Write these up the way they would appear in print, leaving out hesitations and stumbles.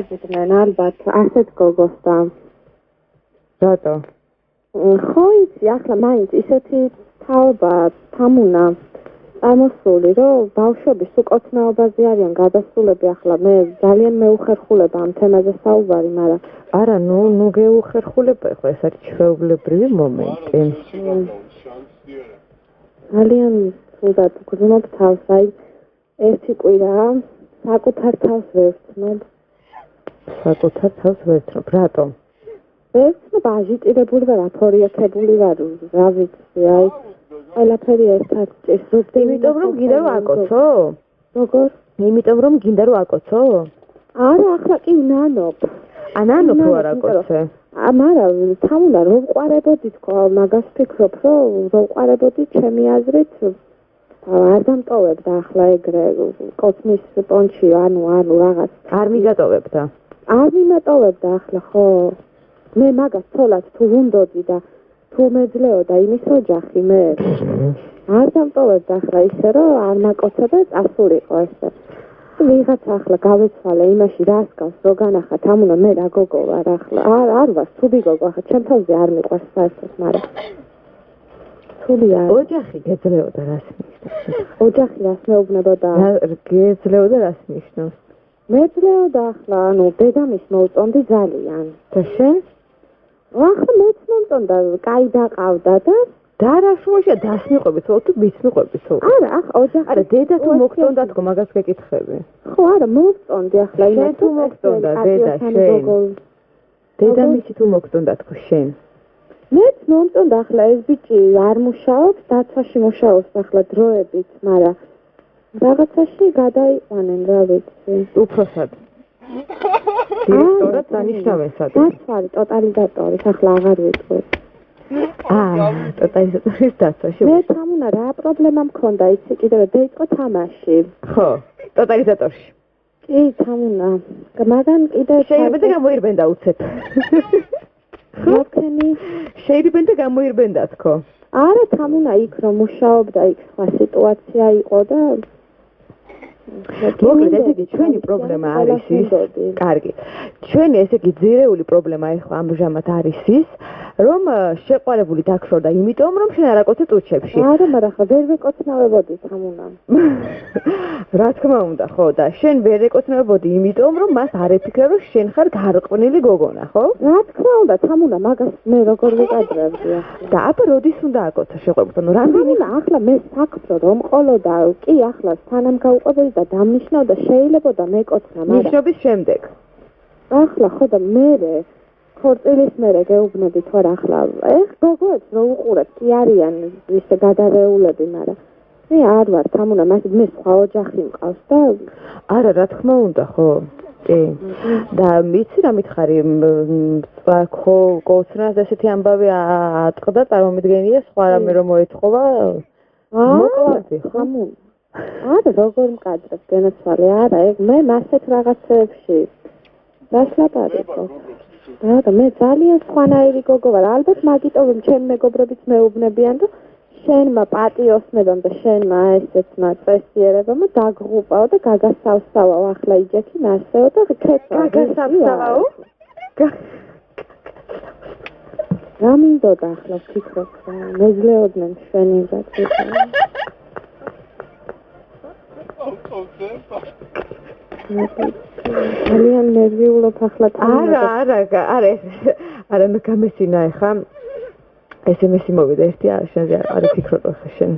ეხებოდნენ ალბათ ასეთ გოგოს და რატო? ხო იცი ახლა მაინც ისეთი თაობა თამუნა ამოსული რომ ბავშვების უკოცნაობაზე არიან გადასულები ახლა მე ძალიან მეუხერხულება ამ თემაზე საუბარი მაგრამ არა ნუ გეუხერხულება ხო ეს არის ჩვეულებრივი მომენტი ძალიან სულად გრძნობ თავს აი ერთი კვირა საკუთარ თავს ვერცნობ რატომ? ვერცნობ აჟიტირებული ვარ აფორიაქებული ვარ რა ვიცი აი ყველაფერი ერთად ჭირს იმიტომ რომ გინდა რომ აკოცო? როგორ? იმიტომ რომ გინდა რომ აკოცო? არა ახლა კი ნანობ ანანო რო არ აკოცე? ამარა თამუნა რომ ვყარებოდი თქო მაგას ფიქრობ რომ ვყარებოდი ჩემი აზრით არ დამტოვებდა ახლა ეგრე კოცნის პონჩი ანუ რაღაც არ მიგატოვებდა? არ მიმატოვებდა ახლა ხო მე მაგას თოლად თუ ვუნდოდი და თუ მეძლეოდა იმის ოჯახი მე არ დამტოვებდა ახლა ისე რომ არ მაკოცება წასულიყო ესე ვიღაც ახლა გავეცვალე იმაში რას გავს რო განახა თამუნა მე რა გოგო ვარ ახლა არ ვარ თუდი გოგო ახლა ჩემ თავზე არ მიყვარს საერთოდ მაგრამ თუდი არ ოჯახი გეძლეოდა რას ნიშნავს? ოჯახი რას მეუბნებოდა? გეძლეოდა რას ნიშნავს? მეძლეოდა ახლა ანუ დედამის მოვწონდი ძალიან და შენ? ახლა მეც მომწონდა კაი დაყავდა და რა შუაშია დას მიყვებით თუ ბიც მიყვებით თუ? არა ახლა ოჯახი არა დედა თუ მოგწონდა თქო მაგას გეკითხები ხო არა მოვწონდი ახლა იმას თუ მოგწონდა დედა შენ დედამისი თუ მოგწონდა თქო შენ მეც მომწონდა ახლა ეს ბიჭი არ მუშაობს დაცვაში მუშაობს ახლა დროებით მაგრამ რაღაცაში გადაიყვანენ რა ვიცი უფროსად დირექტორად დანიშნავენსად დაცვარი ტოტალიზატორი ახლა აღარ ვიტყვი ტოტალიზატორის დაცვაში მე თამუნა რა პრობლემა მქონდა იცი კიდევ დაიწყო თამაში ხო ტოტალიზატორში კი თამუნა მაგან კიდე შეიძლება გამოირბენდა უცებ ხოქენი შეიძლება გამოირბენდა თქო არა თამუნა იქ რომ მუშაობდა იქ სხვა სიტუაცია იყო და მოკლედ ესე იგი ჩვენი პრობლემა არის ის კარგი ჩვენი ესე იგი ძირეული პრობლემა ახლა ამჟამად არის ის რომ შეყვარებული დაგშორდა იმიტომ რომ შენ არ აკოცე ტუჩებში არა მაგრამ ხა ვერ ვეკოცნავებოდი თამუნა რა თქმა უნდა ხო და შენ ვერ ეკოცნავებოდი იმიტომ რომ მას არ ეფიქრე რომ შენ ხარ გარყვნილი გოგონა ხო რა თქმა უნდა თამუნა მაგას მე როგორ ვიკადრებდი და აბა როდის უნდა აკოცო შეყვარებულთან რამდენი ახლა მე საქმრო რომ ყოლოდა კი ახლა სანამ გაუყვებოდი და დამნიშნავდა შეიძლება და მეკოცნა მაგრამ ნიშნობის შემდეგ ახლა ხო და მერე ხორწილის მერე გეუბნები თუ არა ახლა ეხ გოგოებს რო უყურებ კი არიან ისე გადარეულები მაგრამ მე არ ვარ თამუნა მასე მე სხვა ოჯახი მყავს და არა რა თქმა უნდა ხო კი და მიცი რა მითხარი ხო კოცნას ესეთი ამბავი ატყდა წარმომიდგენია სხვა რამე რომ მოეთხოვა მოკლავდი ხო არა როგორ მკადრებ განაცვალე არა ეგ მე მასეთ რაღაცებში დასლაპარაკო რა მე ძალიან სხვანაირი გოგო ვარ ალბათ მაგიტომ ჩემი მეგობრებიც მეუბნებიან რომ შენმა პატიოსნებამ და შენმა ესეცმა წესიერებამ დაგღუპაო და გაგასავსავაო ახლა იჯექი ნასეო და გაგასავსავაო რა მინდოდა ახლა ვფიქრობ მეძლეოდნენ შენი გაწევა ძალიან ნერვიულობ ახლა არა მე გამესინა ხა SMS-ი მოვიდა ერთი შენზე არ ვფიქრობ ხა შენ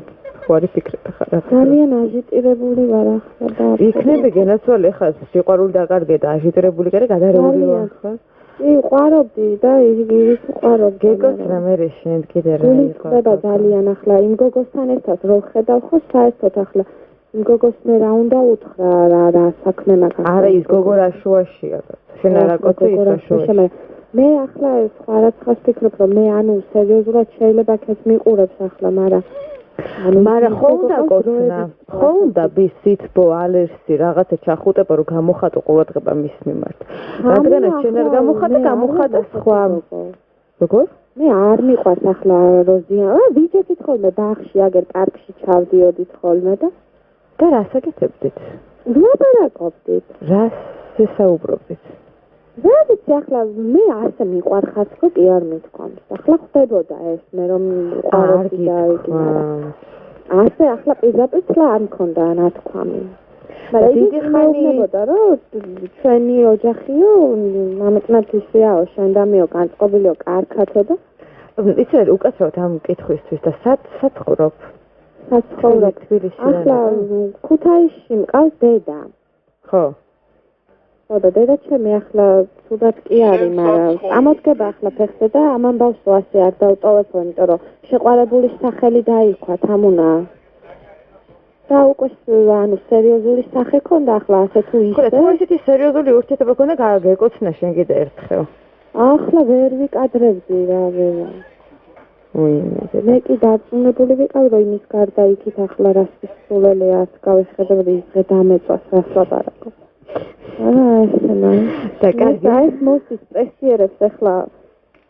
ხო არ ვფიქრებ ხა რა ძალიან აჟიტირებული ვარ ახლა და იქნები გენაცვალე ხა სიყვარული დაკარგე და აჟიტირებული კარი გადარეული ვარ ხო კი ყვარობდი და ის ყვარობ გეგოს რა მე შენ კიდე რა იყო ხდება ძალიან ახლა იმ გოგოსთან ერთად რო ხედავ ხო საერთოდ ახლა იმ გოგოს მე რა უნდა უთხრა რა საქმე მაგას არა ის გოგო რა შუაშია შენ არ აკოცე ის რა შუაში მე ახლა სხვა რაცხას ფიქრობ რომ მე ანუ სერიოზულად შეიძლება ქეთ მიყურებს ახლა მაგრამ ხო უნდა კოცნა ხო უნდა ბისითბო ალერსი რაღაცა ჩახუტება რომ გამოხატო ყურადღება მის მიმართ რადგანაც შენ არ გამოხატა სხვა როგორ მე არ მიყვარს ახლა როზია ვიჯექით ხოლმე ბაღში აგერ პარკში ჩავდიოდით ხოლმე და რას აკეთებდით ვლაპარაკობდით რას ესაუბრობდით რა ვიცი ახლა მე ასე მიყვარხაცო კი არ მithქვამს. ახლა ხდებოდა ეს მე რომ ყვარები და იგი ასე ახლა პირდაპირ არ მქონდა ნათქვამი. მაგრამ დიდი ხანი ხდებოდა რომ ჩვენი ოჯახიო მამაკნათ ისეაო შენდამიო განწყობილიო კარგათო და იცი უკაცრავად ამ კითხვისთვის და სად ცხოვრობ? სად ცხოვრობ თბილისში? ახლა ქუთაისში მყავს დედა. ხო. და დედა ჩემი ახლა თუდად კი არის, მაგრამ ამოდგება ახლა ფეხზე და ამ ამბავს ასე არ დავტოვებო, იმიტომ რომ შეყვარებული სახელი დაიქვა თამუნა. და უკვე ანუ სერიოზული სახე ქონდა ახლა ასე თუ ისე. ხო, თუ ისეთი სერიოზული ურთიერთობა ქონდა, გეკოცნა შენ კიდე ერთხელ. ახლა ვერ ვიკადრებდი რა ვერა. მე კი დარწმუნებული ვიყავ, რომ იმის გარდა იქით ახლა რა სულელი არც გავეხედებოდი ის დღე დამეწვას რას ლაპარაკო. და კარგი ეს მოსის პრესიერებს ახლა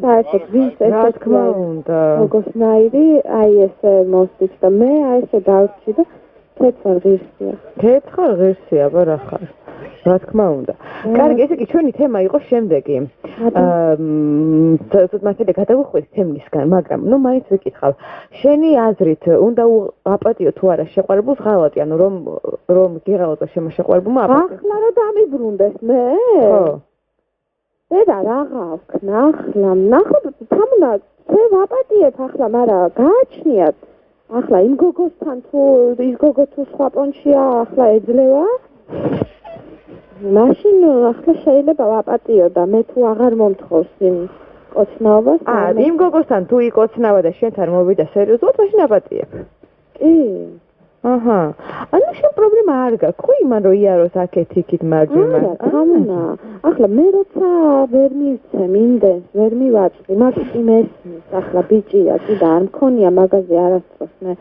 საერთოდ ვინც ეს თქმა უნდა როგორნაირი აი ეს მოსის და მე აი ესე დავჭი და თეთრ ღირსია რა ხარ რა თქმა უნდა კარგი ესე იგი ჩვენი თემა იყო შემდეგი მართლა გადავუხვით თემისგან მაგრამ ნუ მაინც ვიკითხავ შენი აზრით უნდა აპატიო თუ არა შეყვარებულს ღალატი ანუ რომ გიღალატო შემოშეყვარებულმა აპატიო ახლა რომ დამიბრუნდეს მე ხო და რაღა ვქნა ახლა ნახოთ თამუნა მე ვაპატიებ ახლა მაგრამ გააჩნიათ ახლა იმ გოგოსთან თუ ის გოგო თუ სხვა პონჩია ახლა ეძლევა მაშინ ახლა შეიძლება ვაპატიო და მე თუ აღარ მომთხოვს იმ კოცნაობას იმ გოგოსთან თუ იკოცნავა და შენთან მოვიდა სერიოზულად მაშინ აპატიებ კი აჰა ანუ შენ პრობლემა არ გაქვს ხო იმან რომ იაროს აქეთ-იქით მარჯვენა თამუნა ახლა მე როცა ვერ მივცემ იმდენს ვერ მივაწყდი მაგით მესმის ახლა ბიჭია კი და არ მქონია მაღაზია არასდროს მე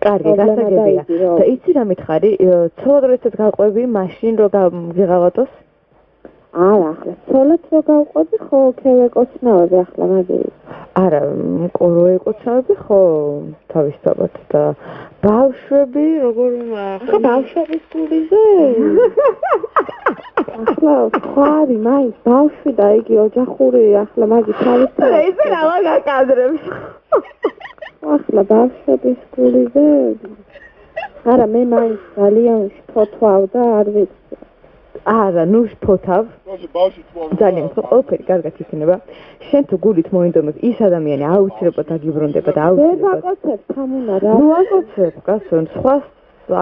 კარგი გასაგებია და იცი რა მითხარი ცოლად როდესაც გაყვები მაშინ რომ გიღალატოს არა ახლა ცოლად რო გავყვები ხო ქევეკოცნავები ახლა მაგის არა კოროეკოცნავები ხო თავისთავად და ბავშვები როგორ ახლა ბავშვების გულიზე ახლა ხარი მაინც ბავშვი და იგი ოჯახური ახლა მაგის თავისთავად ეს რა გაკადრებს ახლა ბავშვების გულიზე არა მე მაინც ძალიან შფოთვავ და არ ვიცი არა, ნუ შფოთავ. ძალიან ყველაფერი კარგად იქნება. შენ თუ გულით მოინდომებ ის ადამიანი აუცილებლად დაგიბრუნდება და აუცილებლად. ვერ ვაკოცებ თამუნა რა. ნუ აკოცებ, გასვენ, სხვა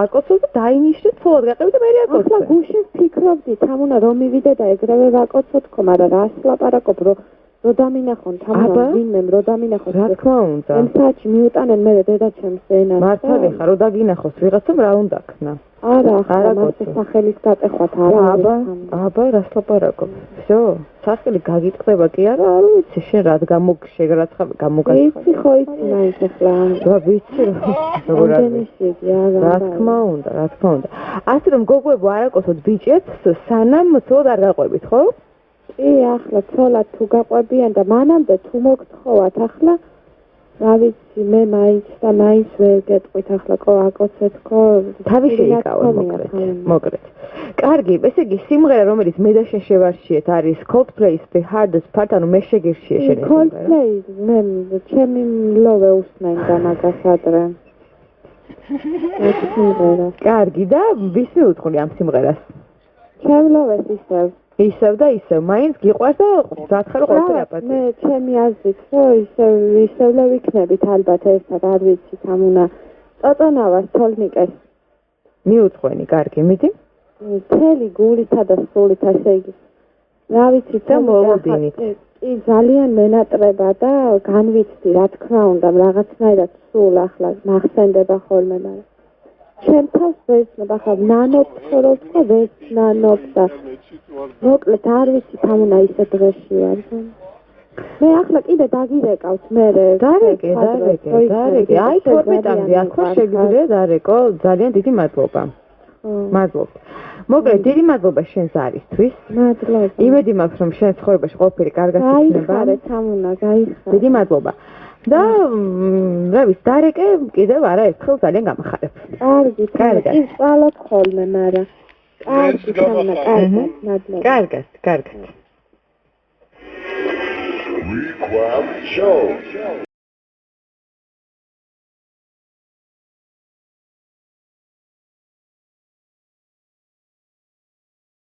აკოცებ და დაინიშნე ცოლად გაყევი და მე აკოცებ. ახლა გუშინ ფიქრობდი თამუნა რომ მივიდე და ეგრევე ვაკოცოთ ხო, მაგრამ რას ლაპარაკობ რომ დამინახონ თამუნა ვინმე რომ დამინახოს რა თქმა უნდა. ამ საათში მიუტანენ მე დედა ჩემს ენას. მართალი ხარ რომ დაგინახოს ვიღაცამ რა უნდა ქნა. არა, მას სახელის გაწეხვათ არა. აბა, რას ლაპარაკობ? всё, სახელი გაგიტყდება კი არა, არ ვიცი, შენ რა შეგრაცხავ გამოგაცხავ. ვიცი ხო იცი მაინც ახლა. რა ვიცი როგორ არის. რა თქმა უნდა. ასე რომ გოგოებო არ აკოცოთ ბიჭებს, სანამ ცოლად არ გაყვებით, ხო? კი, ახლა ცოლად თუ გაყვებიან და მანამდე თუ მოგთხოვათ ახლა რა ვიცი მე მაინც ვერ გეტყვით ახლა აკოცეთ ხო თავი შეიკავე მოკლედ კარგი ესე იგი სიმღერა რომელიც მე და შენ შევარჩიეთ არის Coldplay's The Hardest Part ანუ მე შეგირჩიე შენ ეს Coldplay მე ჩემი ლოვე უსმენდა მაგას ადრე ეს სიმღერა კარგი და ვის მიუძღვნი ამ სიმღერას ჩემ ლოვეს ისევ და ისევ მაინც გიყვარს და დათხარ ყოველთვის აპატი მე ჩემი აზრით რომ ისევ ვიქნებით ალბათ ერთად არ ვიცი თამუნა წაწანავას თოლნიკეს მიუძღვენი კარგი მიდი მთელი გულითა და სულით ასე იგი რა ვიცი და მოლოდინით კი ძალიან მენატრება და განვიცდი რა თქმა უნდა რაღაცნაირად სულ ახლა მახსენდება ხოლმე მაგრამ ჩემ თავს ვეცნობ ახლა ნანობ ხო თქვა ვეცნობ და მოკლედ არ ვიცი თამუნა ისე დღეში ვარ მე ახლა კიდე დაგირეკავთ მე დარეკე აი 12-მდე ახლა შეგიძლია დარეკო ძალიან დიდი მადლობა მოკლედ დიდი მადლობა შენს არისთვის მადლობა იმედი მაქვს რომ შენ ცხოვრებაში ყველაფერი კარგად იქნება გაიხარე თამუნა გაიხარე დიდი მადლობა და რა ვიცი დარეკე კიდევ არაერთხელ ძალიან გამახარებ კარგი ის ყალოთ ხოლმე მაგრამ კარგი თამუნა კარგად მადლობა კარგად Week One Show.